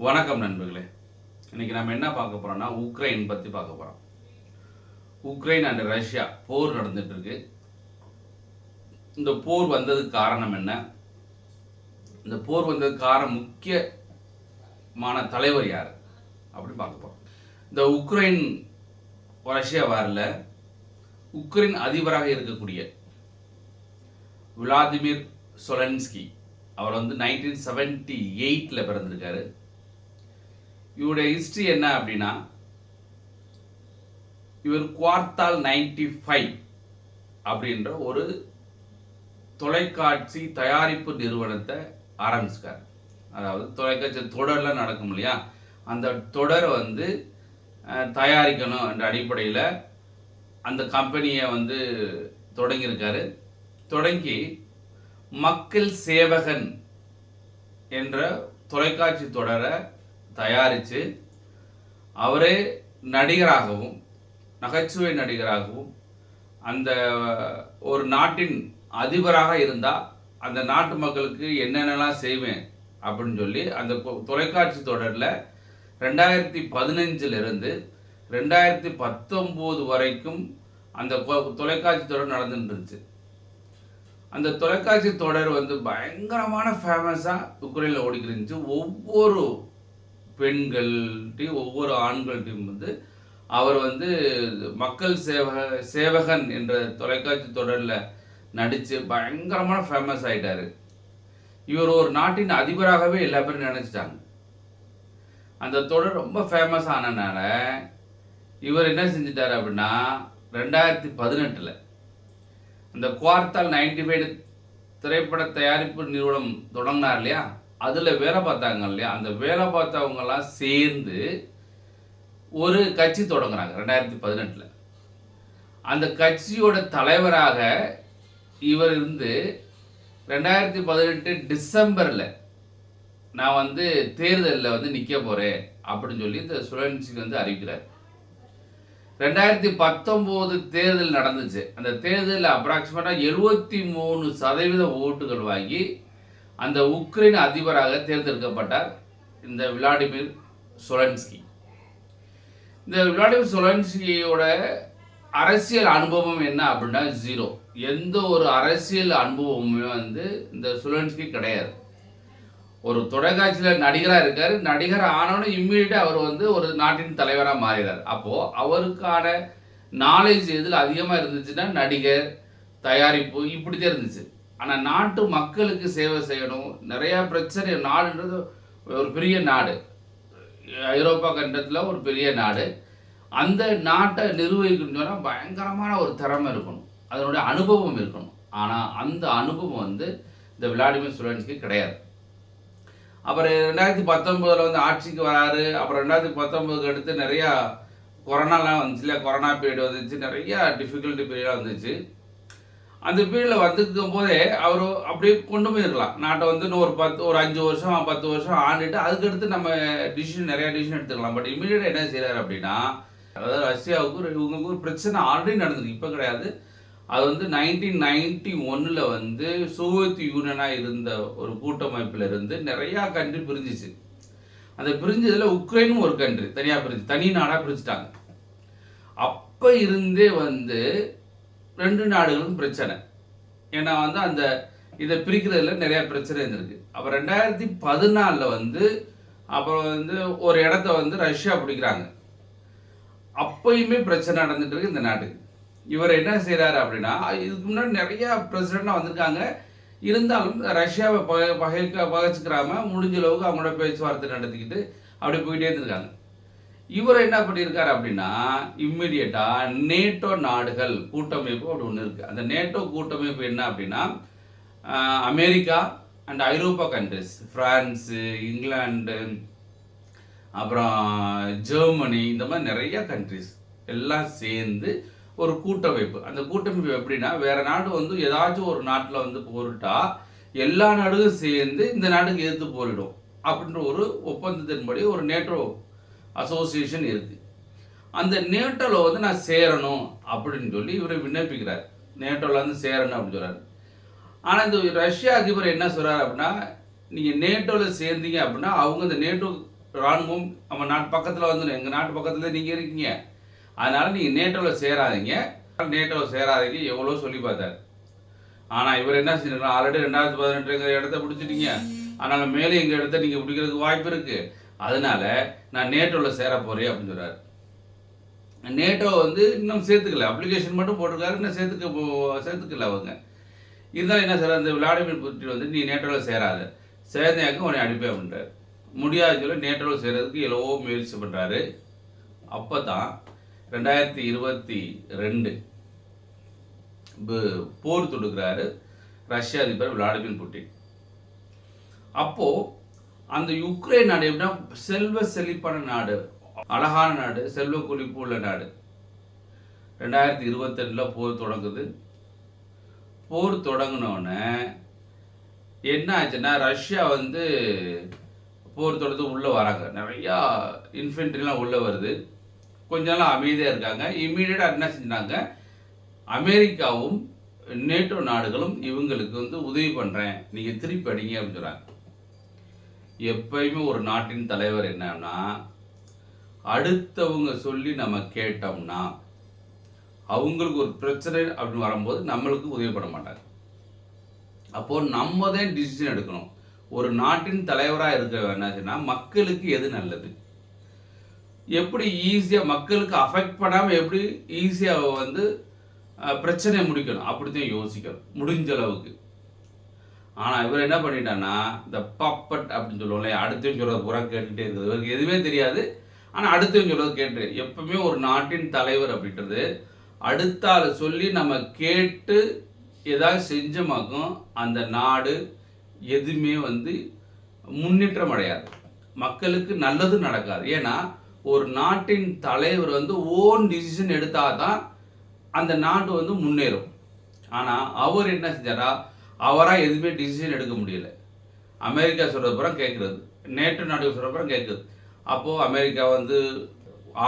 வணக்கம் நண்பர்களே. இன்னைக்கு நம்ம என்ன பார்க்க போறோம்னா உக்ரைன் பற்றி பார்க்க போகிறோம். உக்ரைன் அண்ட் ரஷ்யா போர் நடந்துட்டு இருக்கு. இந்த போர் வந்ததுக்கு காரணம் என்ன? இந்த போர் வந்ததுக்கு காரணம் முக்கியமான தலைவர் யார் அப்படின்னு பார்க்க போகிறோம். இந்த உக்ரைன் ரஷ்யா வாரில் உக்ரைன் அதிபராக இருக்கக்கூடிய விளாதிமிர் சொலன்ஸ்கி அவர் 1978 பிறந்திருக்காரு. இவருடைய ஹிஸ்ட்ரி என்ன அப்படின்னா, இவர் குவார்த்தால் 95 அப்படின்ற ஒரு தொலைக்காட்சி தயாரிப்பு நிறுவனத்தை ஆரம்பிச்சிருக்காரு. அதாவது தொலைக்காட்சி தொடர்லாம் நடக்கும் இல்லையா, அந்த தொடரை தயாரிக்கணும் என்ற அடிப்படையில் அந்த கம்பெனியை தொடங்கியிருக்காரு. தொடங்கி மக்கள் சேவகன் என்ற தொலைக்காட்சி தொடரை தயாரித்து அவரே நடிகராகவும் நகைச்சுவை நடிகராகவும் அந்த ஒரு நாட்டின் அதிபராக இருந்தால் அந்த நாட்டு மக்களுக்கு என்னென்னலாம் செய்வேன் அப்படின்னு சொல்லி அந்த தொலைக்காட்சி தொடரில் 2015 2019 வரைக்கும் அந்த தொலைக்காட்சி தொடர் நடந்துட்டு இருந்துச்சு. அந்த தொலைக்காட்சி தொடர் பயங்கரமான ஃபேமஸாக உக்ரைனில் ஓடிக்கிட்டு இருந்துச்சு. ஒவ்வொரு பெண்கள்ட்டையும் ஒவ்வொரு ஆண்கள்ட்டையும் அவர் மக்கள் சேவகன் என்ற தொலைக்காட்சி தொடரில் நடித்து பயங்கரமான ஃபேமஸ் ஆகிட்டார். இவர் ஒரு நாட்டின் அதிபராகவே எல்லா பேரும் நினச்சிட்டாங்க. அந்த தொடர் ரொம்ப ஃபேமஸ் ஆனதுனால இவர் என்ன செஞ்சிட்டார் அப்படின்னா, 2018 அந்த குவார்த்தால் 95 திரைப்பட தயாரிப்பு நிறுவனம் தொடங்கினார் இல்லையா, அதில் வேலை பார்த்தாங்க இல்லையா, அந்த வேலை பார்த்தவங்கெல்லாம் சேர்ந்து ஒரு கட்சி தொடங்குறாங்க 2018. அந்த கட்சியோட தலைவராக இவர் 2018 டிசம்பரில் நான் தேர்தலில் நிற்க போகிறேன் அப்படின்னு சொல்லி இந்த சுலன்ஸ்கி அறிவிக்கிறார். 2019 தேர்தல் நடந்துச்சு. அந்த தேர்தலில் அப்ராக்சிமேட்டாக 73% ஓட்டுகள் வாங்கி அந்த உக்ரைன் அதிபராக தேர்ந்தெடுக்கப்பட்டார் இந்த விளாடிமிர் சொலன்ஸ்கி. இந்த விளாடிமிர் சொலன்ஸ்கியோட அரசியல் அனுபவம் என்ன அப்படின்னா ஜீரோ. எந்த ஒரு அரசியல் அனுபவமுமே இந்த சொலன்ஸ்கி கிடையாது. ஒரு தொலைக்காட்சியில் நடிகராக இருக்கார். நடிகர் ஆனவனே இம்மீடியட்டாக அவர் ஒரு நாட்டின் தலைவராக மாறிறார். அப்போது அவருக்கான நாலேஜ் எதில் அதிகமாக இருந்துச்சுன்னா நடிகர், தயாரிப்பு இப்படி தான் இருந்துச்சு. ஆனால் நாட்டு மக்களுக்கு சேவை செய்யணும், நிறையா பிரச்சனை. நாடுன்றது ஒரு பெரிய நாடு, ஐரோப்பா கண்டத்தில் ஒரு பெரிய நாடு. அந்த நாட்டை நிர்வகிக்கணும்னு சொன்னால் பயங்கரமான ஒரு திறமை இருக்கணும், அதனுடைய அனுபவம் இருக்கணும். ஆனால் அந்த அனுபவம் இந்த விளாடிமிர் சொலன்ஸ்கி கிடையாது. அப்புறம் 2019 ஆட்சிக்கு வராரு. அப்புறம் 2019 அடுத்து நிறையா கொரோனாலாம் வந்துச்சு இல்லையா, கொரோனா பீரியட் வந்துச்சு, நிறையா டிஃபிகல்ட்டி பீரியடாக வந்துச்சு. அந்த பீரியடில் வந்துருக்கும் போதே அவர் அப்படியே கொண்டு போயிருக்கலாம் நாட்டை. இன்னும் ஒரு 5 வருஷம் 10 வருஷம் ஆண்டுட்டு அதுக்கடுத்து நம்ம நிறையா டிசிஷன் எடுத்துக்கலாம். பட் இமீடியட்டாக என்ன செய்கிறார் அப்படின்னா, அதாவது ரஷ்யாவுக்கு இவங்களுக்கு ஒரு பிரச்சனை ஆல்ரெடி நடந்திருக்கு, இப்போ கிடையாது. அது 1991 சோவியத் யூனியனாக இருந்த ஒரு கூட்டமைப்பில் இருந்து நிறையா கண்ட்ரி பிரிஞ்சிச்சு. அந்த பிரிஞ்சதில் உக்ரைனும் ஒரு கண்ட்ரி தனியாக பிரிஞ்சு தனி நாடாக பிரிச்சுட்டாங்க. அப்போ இருந்தே 2 நாடுகளுக்கும் பிரச்சனை. ஏன்னா அந்த இதை பிரிக்கிறதுல நிறையா பிரச்சனை இருந்திருக்கு. அப்போ 2014 அப்புறம் ஒரு இடத்த ரஷ்யா பிடிக்கிறாங்க. அப்பயுமே பிரச்சனை நடந்துட்டு இருக்கு இந்த நாட்டுக்கு. இவர் என்ன செய்கிறாரு அப்படின்னா, இதுக்கு முன்னாடி நிறையா பிரசிடெண்ட்டாக வந்திருக்காங்க. இருந்தாலும் ரஷ்யாவை பகைச்சிக்கிறாம முடிஞ்ச அளவுக்கு அவங்களோட பேச்சுவார்த்தை நடத்திக்கிட்டு அப்படி போயிட்டே இருந்திருக்காங்க. இவர் என்ன பண்ணியிருக்காரு அப்படின்னா, இம்மிடியட்டாக நேட்டோ நாடுகள் கூட்டமைப்பு அப்படி ஒன்று இருக்குது. அந்த நேட்டோ கூட்டமைப்பு என்ன அப்படின்னா, America and Europe countries, France, England, அப்புறம் ஜெர்மனி, இந்த மாதிரி நிறையா கண்ட்ரிஸ் எல்லாம் சேர்ந்து ஒரு கூட்டமைப்பு. அந்த கூட்டமைப்பு எப்படின்னா, வேற நாடு ஏதாச்சும் ஒரு நாட்டில் போரிட்டா எல்லா நாடுகளும் சேர்ந்து இந்த நாட்டுக்கு எதிர்த்து போரிடும் அப்படின்ற ஒரு ஒப்பந்தத்தின்படி ஒரு நேட்டோ அசோசியேஷன் இருக்குது. அந்த நேட்டோவில் நான் சேரணும் அப்படின்னு சொல்லி இவர் விண்ணப்பிக்கிறார். நேட்டோவில் சேரணும் அப்படின்னு சொல்கிறார். ஆனால் இந்த ரஷ்யா அதிபர் என்ன சொல்கிறார் அப்படின்னா, நீங்கள் நேட்டோவில் சேர்ந்தீங்க அப்படின்னா அவங்க இந்த நேட்டோ இராணுவம் நம்ம நாட்டு பக்கத்தில் வந்துடும், எங்கள் நாட்டு பக்கத்தில் நீங்கள் இருக்கீங்க, அதனால் நீங்கள் நேட்டோவில் சேராதீங்க, நேட்டோவில் சேராதீங்க எவ்வளோ சொல்லி பார்த்தார். ஆனால் இவர் என்ன செஞ்சிருக்கலாம், ஆல்ரெடி 2018 இடத்த பிடிச்சிட்டீங்க, அதனால் மேலே எங்கள் இடத்த நீங்கள் பிடிக்கிறதுக்கு வாய்ப்பு இருக்குது, அதனால நான் நேட்டோவில் சேர போகிறேன் அப்படின்னு சொல்கிறார். நேட்டோ வந்து இன்னும் சேர்த்துக்கல, அப்ளிகேஷன் மட்டும் போட்டிருக்காரு, இன்னும் சேர்த்துக்கல அவங்க. இருந்தாலும் என்ன சார், அந்த விளாடிமிர் புட்டின் வந்து நீ நேட்டோவில் சேராத, சேர்ந்தாக்க உன்னை அனுப்பி அப்படின்றார். முடியாது சொல்ல நேட்டோவில் சேர்றதுக்கு எவ்வளவோ முயற்சி பண்ணுறாரு. அப்போ தான் 2022 போர் தொடுக்கிறாரு ரஷ்ய அதிபர் விளாடிமிர் புட்டின். அப்போது அந்த யுக்ரைன் நாடு எப்படின்னா செல்வ செழிப்பான நாடு, அழகான நாடு, செல்வ கொழிப்பு உள்ள நாடு. 2022 போர் தொடங்குது. போர் தொடங்கினோடனே என்ன ஆச்சுன்னா, ரஷ்யா வந்து போர் தொடர்ந்து உள்ளே வராங்க, நிறையா இன்ஃபென்ட்ரிலாம் உள்ளே வருது, கொஞ்ச நாள் அமைதியாக இருக்காங்க. இம்மீடியட்டாக என்ன செஞ்சாங்க, அமெரிக்காவும் நேட்டோ நாடுகளும் இவங்களுக்கு வந்து உதவி பண்ணுறேன், நீங்கள் திருப்பி அடிங்க அப்படின்னு சொல்கிறாங்க. எப்பயுமே ஒரு நாட்டின் தலைவர் என்னன்னா, அடுத்தவங்க சொல்லி நம்ம கேட்டோம்னா அவங்களுக்கு ஒரு பிரச்சனை அப்படின்னு வரும்போது நம்மளுக்கு உதவி பண்ண மாட்டாங்க. அப்போது நம்ம தான் டிசிஷன் எடுக்கணும். ஒரு நாட்டின் தலைவராக இருக்க வேணாச்சுன்னா மக்களுக்கு எது நல்லது, எப்படி ஈஸியாக மக்களுக்கு அஃபெக்ட் பண்ணாமல் எப்படி ஈஸியாக வந்து பிரச்சனையை முடிக்கணும், அப்படி தான் யோசிக்கணும் முடிஞ்ச அளவுக்கு. ஆனால் இவர் என்ன பண்ணிட்டான்னா, இந்த பப்பட் அப்படின்னு சொல்லுவோம்ல, அடுத்தவங்க சொல்கிறது பூரா கேட்டுகிட்டே இருக்குது, இவருக்கு எதுவுமே தெரியாது, ஆனால் அடுத்தவங்க சொல்கிறது கேட்டு. எப்பவுமே ஒரு நாட்டின் தலைவர் அப்படின்றது அடுத்த ஆள் சொல்லி நம்ம கேட்டு ஏதாவது செஞ்சமாக்கும் அந்த நாடு எதுவுமே வந்து முன்னேற்றம் அடையாது, மக்களுக்கு நல்லது நடக்காது. ஏன்னா ஒரு நாட்டின் தலைவர் வந்து ஓன் டிசிஷன் எடுத்தால் தான் அந்த நாடு வந்து முன்னேறும். ஆனால் அவர் என்ன செஞ்சாரா, அவராக எதுவுமே டிசிஷன் எடுக்க முடியல. அமெரிக்கா சொல்கிறது புறம் கேட்குறது, நேட்டோ நாடுகள் சொல்கிற புறம் கேட்குறது. அப்போது அமெரிக்கா வந்து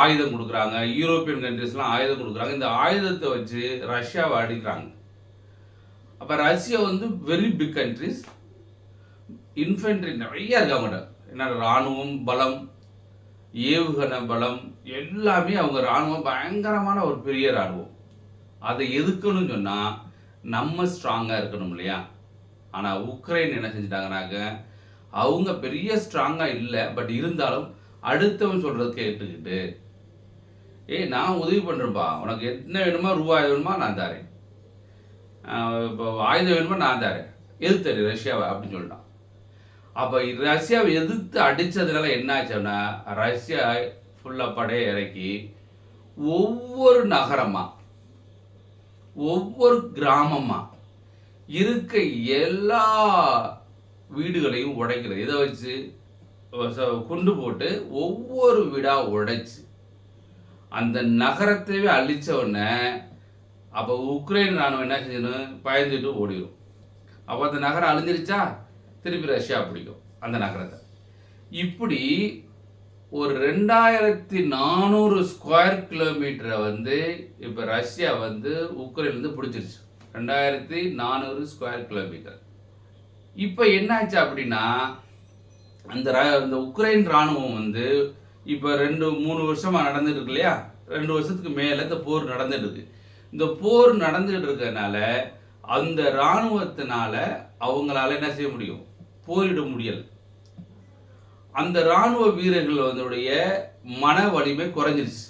ஆயுதம் கொடுக்குறாங்க, யூரோப்பியன் கண்ட்ரிஸ்லாம் ஆயுதம் கொடுக்குறாங்க, இந்த ஆயுதத்தை வச்சு ரஷ்யாவை அடிக்கிறாங்க. அப்போ ரஷ்யா வந்து வெரி பிக் கண்ட்ரிஸ், இன்ஃபென்ட்ரி நிறைய இருக்காங்க, என்ன இராணுவம் பலம், ஏவுகணை பலம் எல்லாமே, அவங்க இராணுவம் பயங்கரமான ஒரு பெரிய இராணுவம். அதை எதுக்கணும்னு சொன்னால் நம்ம ஸ்ட்ராங்காக இருக்கணும் இல்லையா. ஆனால் உக்ரைன் என்ன செஞ்சிட்டாங்கனாக்க, அவங்க பெரிய ஸ்ட்ராங்காக இல்லை, பட் இருந்தாலும் அடுத்தவன் சொல்கிறது கேட்டுக்கிட்டு, நான் உதவி பண்ணுறேன்ப்பா, உனக்கு என்ன வேணுமா, ரூபாய் வேணுமா நான் தரேன், இப்போ ஆயுதம் வேணுமா நான் தரேன், எதிர்த்தரு ரஷ்யாவை அப்படின்னு சொல்லிட்டான். அப்போ ரஷ்யாவை எதிர்த்து அடித்ததுனால என்ன ஆச்சுன்னா, ரஷ்யா ஃபுல்லாக படையை இறக்கி ஒவ்வொரு நகரமாக ஒவ்வொரு கிராமமாக இருக்க எல்லா வீடுகளையும் உடைக்கிறது. இதை வச்சு குண்டு போட்டு ஒவ்வொரு வீடாக உடைச்சு அந்த நகரத்தையே அழித்த உடனே அப்போ உக்ரைன் ராணுவம் என்ன செஞ்சணும், பயந்துட்டு ஓடிடும். அப்போ அந்த நகரம் அழிஞ்சிருச்சா, திருப்பி ரஷ்யா பிடிக்கும் அந்த நகரத்தை. இப்படி ஒரு 2400 ஸ்கொயர் கிலோமீட்டரை வந்து இப்போ ரஷ்யா வந்து உக்ரைன்லேருந்து பிடிச்சிருச்சு, 2400 ஸ்கொயர் கிலோமீட்டர். இப்போ என்னாச்சு அப்படின்னா, அந்த உக்ரைன் இராணுவம் வந்து இப்போ 2-3 வருஷமாக நடந்துட்டு இருக்கு இல்லையா, 2 வருஷத்துக்கு மேலே இந்த போர் நடந்துட்டு இருக்கு. இந்த போர் நடந்துகிட்டு இருக்கிறதுனால அந்த இராணுவத்தினால அவங்களால என்ன செய்ய முடியும், போரிட முடியலை. அந்த இராணுவ வீரர்கள் வந்துடைய மன வலிமை குறைஞ்சிருச்சு,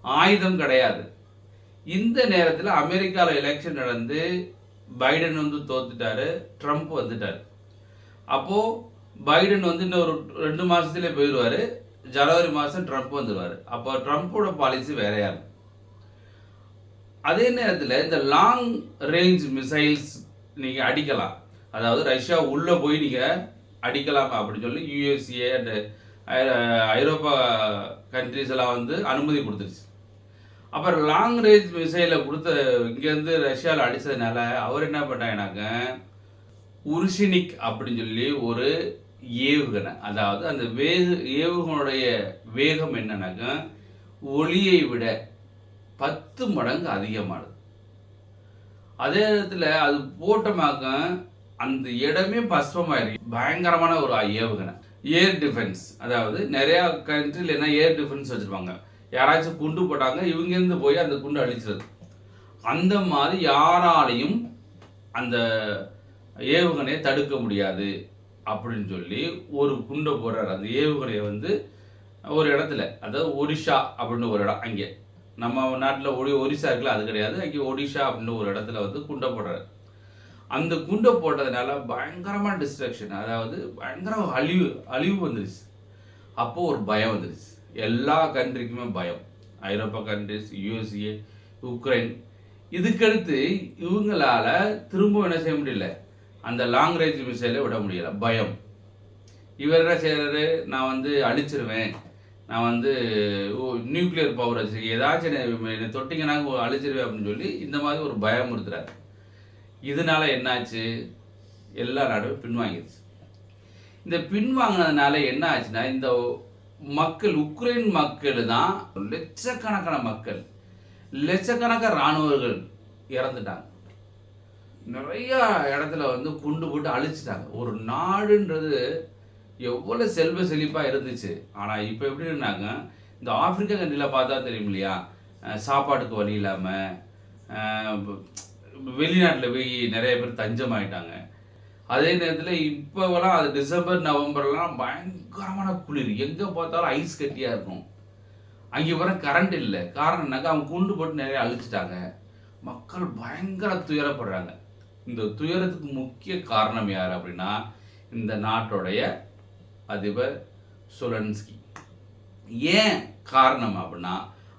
ஆயுதம் கிடையாது. இந்த நேரத்தில் அமெரிக்காவில் எலெக்ஷன் நடந்து பைடன் வந்து தோத்துட்டாரு, ட்ரம்ப் வந்துட்டார். அப்போது பைடன் வந்து இன்னும் ஒரு 2 மாதத்துலேயே போயிடுவார், ஜனவரி மாதம் ட்ரம்ப் வந்துடுவார். அப்போ ட்ரம்ப்போட பாலிசி வேறையாக இருக்கும். அதே நேரத்தில் இந்த லாங் ரேஞ்ச் மிசைல்ஸ் நீங்கள் அடிக்கலாம், அதாவது ரஷ்யா உள்ளே போய் நீங்கள் அடிக்கலாம் அப்படின்னு சொல்லி யூஎஸ்ஏ அண்ட் ஐரோப்பா கண்ட்ரிஸ் எல்லாம் வந்து அனுமதி கொடுத்துருச்சு. அப்புறம் லாங் ரேஞ்ச் மிசைலை கொடுத்த இங்கேருந்து ரஷ்யாவில் அடித்ததுனால அவர் என்ன பண்ணாங்கன்னாக்க, உருஷினிக் அப்படின்னு சொல்லி ஒரு ஏவுகணை, அதாவது அந்த ஏவுகணையுடைய வேகம் என்னன்னாக்க ஒளியை விட 10 மடங்கு அதிகமானது. அதே நேரத்தில் அது போட்டமாக்க அந்த இடமே பஸ்பமாயிருக்கு. பயங்கரமான ஒரு ஏவுகணை. ஏர் டிஃபென்ஸ், அதாவது நிறையா கண்ட்ரியில் என்ன ஏர் டிஃபென்ஸ் வச்சுருப்பாங்க. யாராச்சும் குண்டு போட்டாங்க, இவங்கேருந்து போய் அந்த குண்டு அழிச்சிருது. அந்த மாதிரி யாராலையும் அந்த ஏவுகணையை தடுக்க முடியாது அப்படின்னு சொல்லி ஒரு குண்டை போடுறாரு. அந்த ஏவுகணையை வந்து ஒரு இடத்துல, அதாவது ஒடிஷா அப்படின்னு ஒரு இடம், அங்கே நம்ம நாட்டில் ஒரிசா இருக்குல்ல, அது கிடையாது, அங்கே ஒடிஷா அப்படின்னு ஒரு இடத்துல வந்து குண்டை போடுறாரு. அந்த குண்டை போட்டதுனால பயங்கரமாக டிஸ்ட்ரக்ஷன், அதாவது பயங்கர அழிவு வந்துருச்சு. அப்போது ஒரு பயம் வந்துருச்சு, எல்லா கண்ட்ரிக்குமே பயம். ஐரோப்பா கண்ட்ரிஸ், யூஎஸ்ஏ, உக்ரைன். இதுக்கடுத்து இவங்களால திரும்ப என்ன செய்ய முடியல, அந்த லாங் ரேஞ்ச் மிசைலை விட முடியலை, பயம். இவர் என்ன செய்கிறாரு, நான் வந்து அழிச்சிருவேன், நான் வந்து நியூக்ளியர் பவர் வச்சு ஏதாச்சும் என்னை தொட்டிங்கன்னா அழிச்சிருவேன் அப்படின்னு சொல்லி இந்த மாதிரி ஒரு பயம் இருக்கிறார். இதனால என்னாச்சு, எல்லா நாடுமே பின்வாங்கிடுச்சு. இந்த பின்வாங்கினதுனால என்ன ஆச்சுன்னா, இந்த மக்கள், உக்ரைன் மக்கள் தான் லட்சக்கணக்கான மக்கள், லட்சக்கணக்கான இராணுவர்கள் இறந்துட்டாங்க. நிறைய இடத்துல வந்து குண்டு போட்டு அழிச்சிட்டாங்க. ஒரு நாடுன்றது எவ்வளோ செல்வ செழிப்பாக இருந்துச்சு. ஆனால் இப்போ எப்படின்னாங்க, இந்த ஆப்பிரிக்கா கண்ட்ரியில் பார்த்தா தெரியும் இல்லையா, சாப்பாட்டுக்கு வழி இல்லாமல் வெளிநாட்டில் போய் நிறைய பேர் தஞ்சமாயிட்டாங்க. அதே நேரத்தில் இப்போவெல்லாம் அது டிசம்பர் நவம்பர்லாம் பயங்கரமான குளிர், எங்கே பார்த்தாலும் ஐஸ் கட்டியாக இருக்கும். அங்கே வர கரண்ட் இல்லை. காரணம்னாக்கா அவங்க குண்டு போட்டு நிறைய அழிச்சிட்டாங்க. மக்கள் பயங்கர துயரப்படுறாங்க. இந்த துயரத்துக்கு முக்கிய காரணம் யார் அப்படின்னா, இந்த நாட்டுடைய அதிபர் சொலன்ஸ்கி. ஏன் காரணம் அப்படின்னா,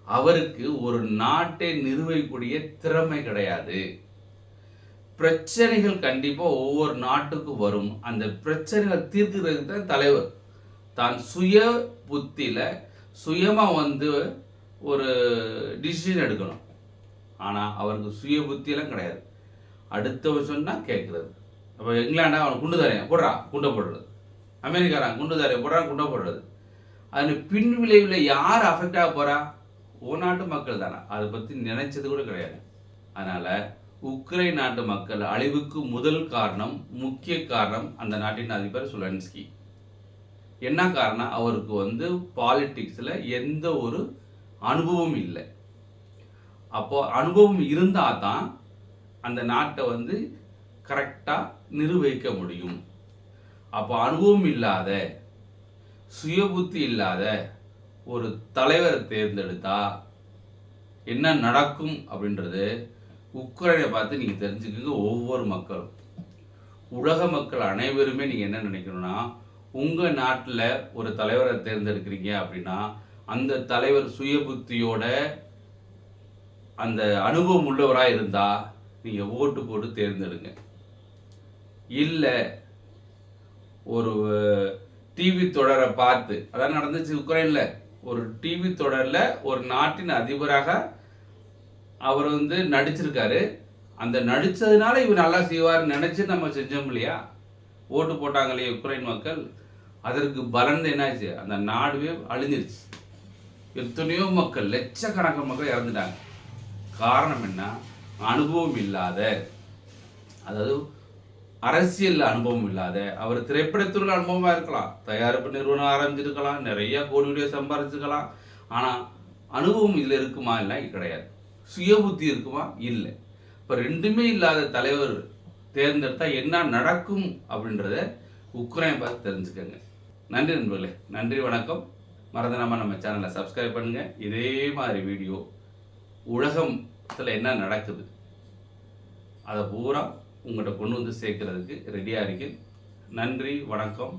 அவருக்கு ஒரு நாட்டை நிர்வகிக்கக்கூடிய திறமை கிடையாது. பிரச்சனைகள் கண்டிப்பாக ஒவ்வொரு நாட்டுக்கும் வரும். அந்த பிரச்சனைகள் தீர்க்கிறதுக்கு தான் தலைவர். தான் சுய புத்தியில் சுயமாக வந்து ஒரு டிசிஷன் எடுக்கணும். ஆனால் அவருக்கு சுய புத்தியெல்லாம் கிடையாது. அடுத்தவர் சொன்னால் கேட்குறது. அப்போ இங்கிலாண்டா அவனை குண்டு தரேன் போடுறா, குண்டை போடுறது. அமெரிக்காரான் குண்டு தரேன் போடுறா, குண்டை போடுறது. அது பின் விளைவில் யார் அஃபெக்ட் ஆக போகிறா, ஓ நாட்டு மக்கள் தானே. அதை பற்றி நினைச்சது கூட கிடையாது. அதனால் உக்ரைன் நாட்டு மக்கள் அழிவுக்கு முதல் காரணம், முக்கிய காரணம் அந்த நாட்டின் அதிபர் சுலன்ஸ்கி. என்ன காரணம், அவருக்கு வந்து பாலிட்டிக்ஸில் எந்த ஒரு அனுபவம் இல்லை. அப்போ அனுபவம் இருந்தால் தான் அந்த நாட்டை வந்து கரெக்டாக நிர்வகிக்க முடியும். அப்போ அனுபவம் இல்லாத, சுய புத்தி இல்லாத ஒரு தலைவரை தேர்ந்தெடுத்தா என்ன நடக்கும் அப்படின்றது உக்ரைனை பார்த்து நீங்கள் தெரிஞ்சுக்கங்க. ஒவ்வொரு மக்களும், உலக மக்கள் அனைவருமே நீங்கள் என்ன நினைக்கணும்னா, உங்கள் நாட்டில் ஒரு தலைவரை தேர்ந்தெடுக்கிறீங்க அப்படின்னா அந்த தலைவர் சுய புத்தியோட அந்த அனுபவம் உள்ளவராக இருந்தால் நீங்கள் ஓட்டு போட்டு தேர்ந்தெடுங்க. இல்லை ஒரு டிவி தொடரை பார்த்து, அதான் நடந்துச்சு உக்ரைனில். ஒரு டிவி தொடரில் ஒரு நாட்டின் அதிபராக அவர் வந்து நடிச்சிருக்காரு. அந்த நடித்ததுனால இவர் நல்லா செய்வார்னு நினச்சி நம்ம செஞ்சோம் இல்லையா, ஓட்டு போட்டாங்க இல்லையா உக்ரைன் மக்கள். அதற்கு பலன் என்னாச்சு, அந்த நாடுவே அழிஞ்சிருச்சு. எத்தனையோ மக்கள், லட்சக்கணக்கான மக்கள் இறந்துட்டாங்க. காரணம் என்ன, அனுபவம் இல்லாத, அதாவது அரசியல் அனுபவம் இல்லாத. அவர் திரைப்படத்துறை அனுபவமாக இருக்கலாம், தயாரிப்பு நிறுவனம் ஆரம்பிச்சிருக்கலாம், நிறைய கோடி கோடியாக சம்பாதிச்சுக்கலாம். ஆனால் அனுபவம் இதில் இருக்குமா, இல்லை கிடையாது. சுய புத்தி இருக்குமா, இல்லை. இப்போ ரெண்டுமே இல்லாத தலைவர் தேர்ந்தெடுத்தால் என்ன நடக்கும் அப்படின்றத உக்ரைனை பார்த்து தெரிஞ்சுக்கோங்க. நன்றி நண்பர்களே, நன்றி, வணக்கம். மறந்துடாமல் நம்ம சேனலை சப்ஸ்கிரைப் பண்ணுங்கள். இதே மாதிரி வீடியோ உலகத்தில் என்ன நடக்குது அதை பூரா உங்கள்கிட்ட கொண்டு வந்து சேர்க்கறதுக்கு ரெடியாக இருக்கேன். நன்றி, வணக்கம்.